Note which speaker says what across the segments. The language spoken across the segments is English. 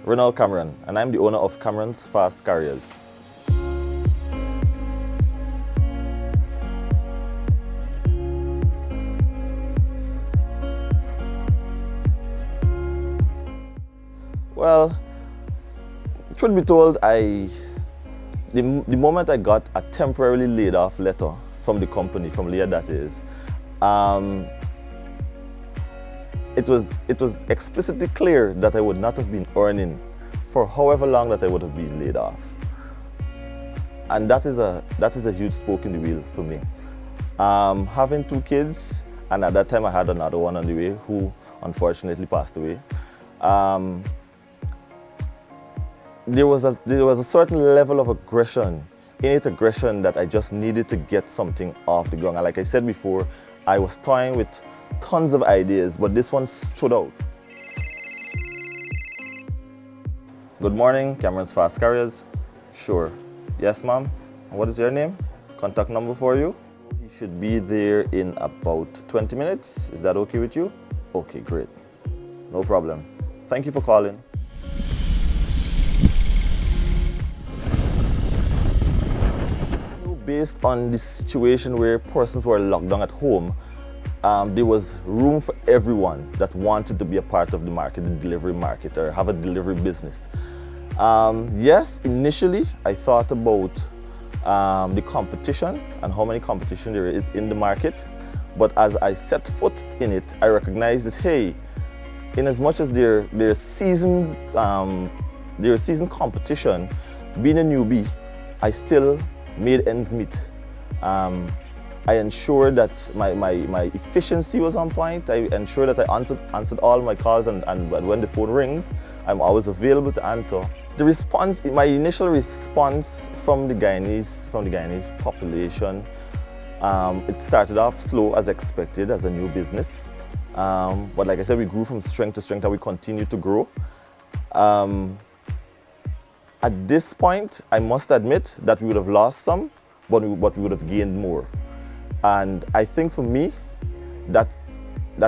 Speaker 1: Rhinold Cameron, and I'm the owner of Cameron's Fast Carriers. Well, truth be told, the moment I got a temporarily laid off letter from the company, from Liat that is, it was explicitly clear that I would not have been earning for however long that I would have been laid off. And that is a huge spoke in the wheel for me. Having 2 kids, and at that time I had another one on the way who unfortunately passed away. There was a certain level of innate aggression that I just needed to get something off the ground. And like I said before, I was toying with tons of ideas, but this one stood out. Good morning, Cameron's Fast Carriers. Sure. Yes, ma'am. What is your name? Contact number for you? He should be there in about 20 minutes. Is that okay with you? Okay, great. No problem. Thank you for calling. Based on the situation where persons were locked down at home, there was room for everyone that wanted to be a part of the market, the delivery market, or have a delivery business. Yes, initially I thought about the competition and how many competition there is in the market. But as I set foot in it, I recognized that, hey, in as much as there's seasoned competition, being a newbie, I still made ends meet. I ensured that my efficiency was on point. I ensured that I answered all my calls, and when the phone rings, I'm always available to answer. The response, my initial response from the Guyanese population, it started off slow as expected as a new business. But like I said, we grew from strength to strength and we continue to grow. At this point, I must admit that we would have lost some, but we would have gained more. And I think for me, that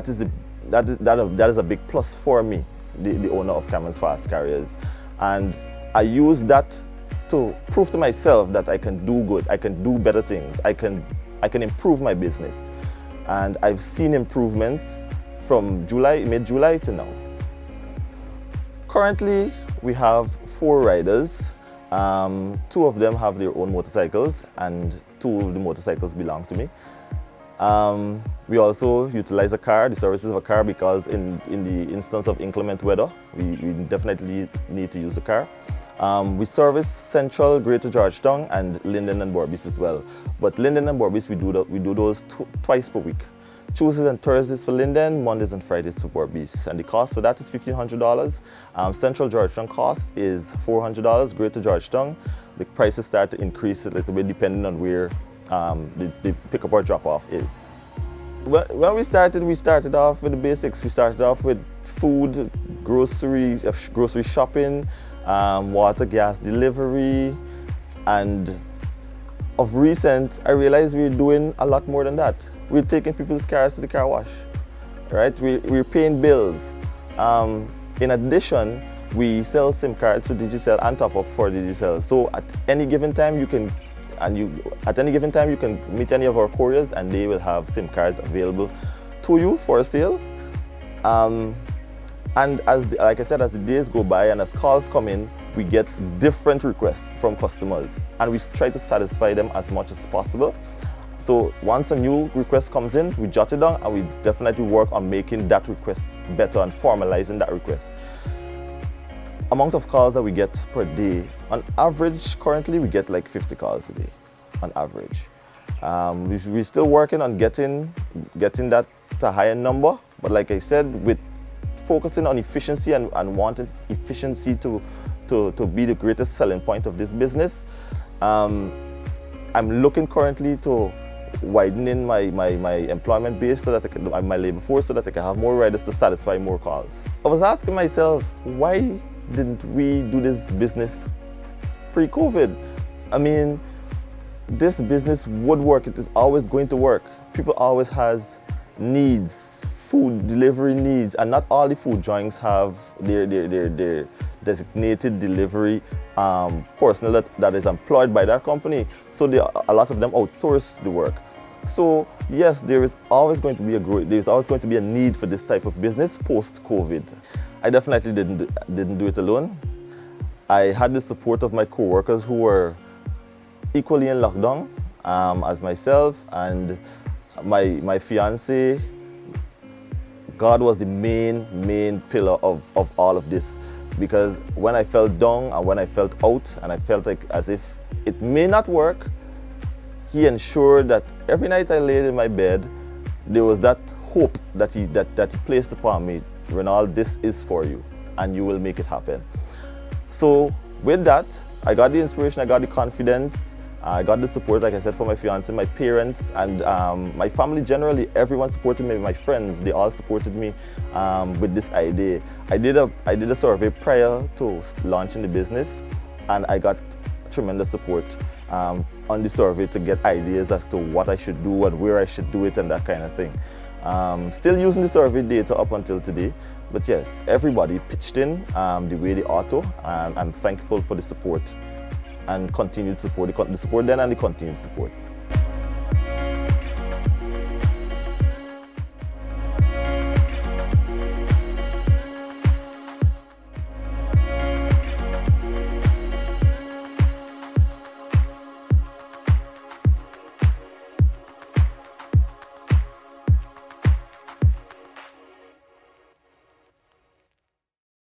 Speaker 1: is a big plus for me, the owner of Cameron's Fast Carriers. And I use that to prove to myself that I can do good, I can do better things, I can improve my business. And I've seen improvements from mid-July to now. Currently, we have 4 riders. 2 of them have their own motorcycles, and 2 of the motorcycles belong to me. We also utilize a car, the services of a car, because in the instance of inclement weather, we definitely need to use a car. We service Central, Greater Georgetown, and Linden and Barbados as well. But Linden and Barbados, we do those twice per week. Tuesdays and Thursdays for Linden, Mondays and Fridays for Barbados. And the cost for that is $1,500. Central Georgetown cost is $400. Greater Georgetown, the prices start to increase a little bit depending on where the pickup or drop off is. When we started off with the basics. We started off with food, grocery shopping, water, gas delivery, and of recent, I realized we're doing a lot more than that. We're taking people's cars to the car wash, right? We're paying bills. In addition, we sell SIM cards to Digicel and top up for Digicel. So at any given time you can meet any of our couriers and they will have SIM cards available to you for sale. And like I said, as the days go by and as calls come in, we get different requests from customers and we try to satisfy them as much as possible. So once a new request comes in, we jot it down and we definitely work on making that request better and formalizing that request. Amount of calls that we get per day, on average, currently we get like 50 calls a day, on average. We're still working on getting that to a higher number, but like I said, with focusing on efficiency and wanting efficiency to be the greatest selling point of this business, I'm looking currently to widening my employment base so that I can, my labor force, so that I can have more riders to satisfy more calls. I was asking myself, why didn't we do this business pre-COVID? I mean, this business would work. It is always going to work. People always has needs, food delivery needs, and not all the food joints have their designated delivery personnel that is employed by that company. So a lot of them outsource the work. So yes, there is always going to be a need for this type of business post-COVID. I definitely didn't do it alone. I had the support of my co-workers who were equally in lockdown as myself, and my fiance. God was the main pillar of all of this, because when I felt down and when I felt out and I felt like as if it may not work, he ensured that every night I laid in my bed, there was that hope that he placed upon me. Rhinold, this is for you and you will make it happen. So with that, I got the inspiration, I got the confidence, I got the support, like I said, from my fiance, my parents, and my family generally. Everyone supported me, my friends, they all supported me with this idea. I did a survey prior to launching the business, and I got tremendous support on the survey to get ideas as to what I should do and where I should do it and that kind of thing. Still using the survey data up until today, but yes, everybody pitched in the way they ought to, and I'm thankful for the support and continued support, the support then and the continued support.